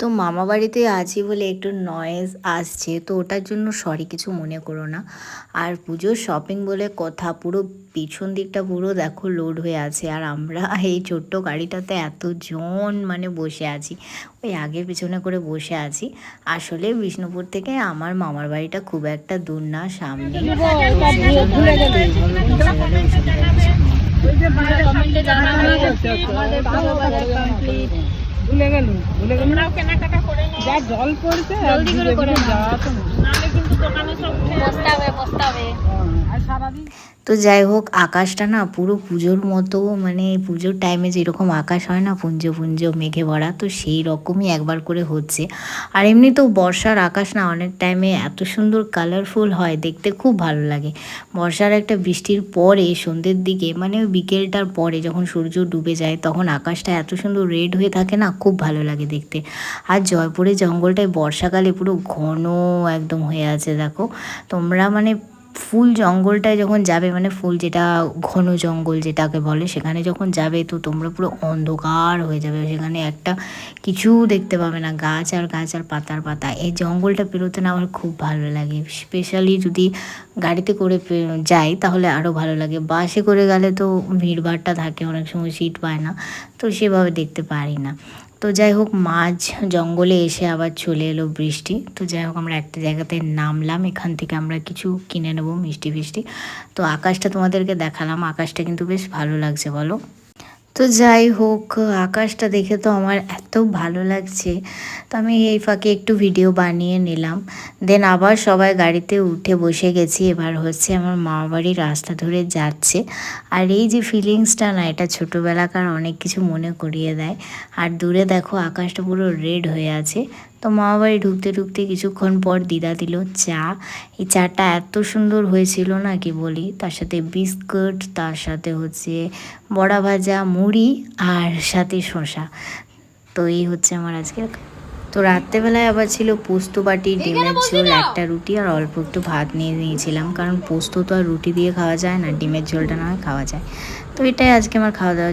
তো মামা বাড়িতে আছি বলে একটু নয়েজ আসছে, তো ওটার জন্য সরি, কিছু মনে করো না। আর পুজোর শপিং বলে কথা, পুরো পিছন দিকটা পুরো দেখো লোড হয়ে আছে, আর আমরা এই ছোট্ট গাড়িটাতে এতজন মানে বসে আছি, ওই আগের পিছনে করে বসে আছি। আসলে বিষ্ণুপুর থেকে আমার মামার বাড়িটা খুব একটা দূর না, সামনে। তো সেই জন্য আর কি এইভাবে বসে গেলে অসুবিধা কিছু নেই। আমরাও কেনাকাটা করে নিই। যা জল পড়ছে জলদি করে যাওয়া তো নালে কিন্তু দোকানে সব বসতে হবে। আর সারাদিন তো যাই হোক, আকাশটা না পুরো পুজোর মতো, মানে পুজোর টাইমে যেরকম আকাশ হয় না, পুঞ্জ পুঞ্জ মেঘে ভরা, তো সেই রকমই একবার করে হচ্ছে। আর এমনি তো বর্ষার আকাশ না অনেক টাইমে এত সুন্দর কালারফুল হয়, দেখতে খুব ভালো লাগে। বর্ষার একটা বৃষ্টির পরে সন্ধ্যের দিকে, মানে ওই বিকেলটার পরে যখন সূর্য ডুবে যায়, তখন আকাশটা এত সুন্দর রেড হয়ে থাকে না, খুব ভালো লাগে দেখতে। আর জয়পুরের জঙ্গলটায় বর্ষাকালে পুরো ঘন একদম হয়ে আছে, দেখো তোমরা, মানে ফুল জঙ্গলটায় যখন যাবে, মানে ফুল যেটা ঘন জঙ্গল যেটাকে বলে, সেখানে যখন যাবে তো তোমরা পুরো অন্ধকার হয়ে যাবে, সেখানে একটা কিছু দেখতে পাবে না, গাছ আর গাছ আর পাতার পাতা। এই জঙ্গলটা পেরোতে না আমার খুব ভালো লাগে, স্পেশালি যদি গাড়িতে করে যাই তাহলে আরও ভালো লাগে। বাসে করে গেলে তো ভিড়ভাড়টা থাকে, অনেক সময় সিট পায় না, তো সেভাবে দেখতে পারি না। তো যাই হোক, মাঝ জঙ্গলে এসে আবার চলে এলো বৃষ্টি। তো যাই হোক, আমরা একটা জায়গাতে নামলাম, এখান থেকে আমরা কিছু কিনে নেবো মিষ্টি ফিষ্টি। তো আকাশটা তোমাদেরকে দেখালাম, আকাশটা কিন্তু বেশ ভালো লাগছে, বলো। তো যাই হোক, আকাশটা দেখে তো আমার এত ভালো লাগছে, তো আমি এই ফাঁকে একটু ভিডিও বানিয়ে নিলাম। দেন আবার সবাই গাড়িতে উঠে বসে গেছি, এবার হচ্ছে আমার মামা বাড়ির রাস্তা ধরে যাচ্ছে। আর এই যে ফিলিংসটা না, এটা ছোটোবেলাকার অনেক কিছু মনে করিয়ে দেয়। আর দূরে দেখো আকাশটা পুরো রেড হয়ে আছে। তো মামা বাড়ি ঢুকতে ঢুকতে কিছুক্ষণ পর দিদা দিল চা। এই চাটা এত সুন্দর হয়েছিল না, কি বলি, তার সাথে বিস্কুট, তার সাথে হচ্ছে বড়া ভাজা, মুড়ি, আর সাথে শসা। তো এই হচ্ছে আমার আজকে। তো রাত্রেবেলায় আবার ছিল পোস্ত বাটি, ডিমের ঝোল, একটা রুটি, আর অল্প একটু ভাত নিয়ে নিয়েছিলাম, কারণ পোস্ত তো আর রুটি দিয়ে খাওয়া যায় না, ডিমের ঝোলটা না হয় খাওয়া যায়। তো এটাই আজকে আমার খাওয়া দাওয়া।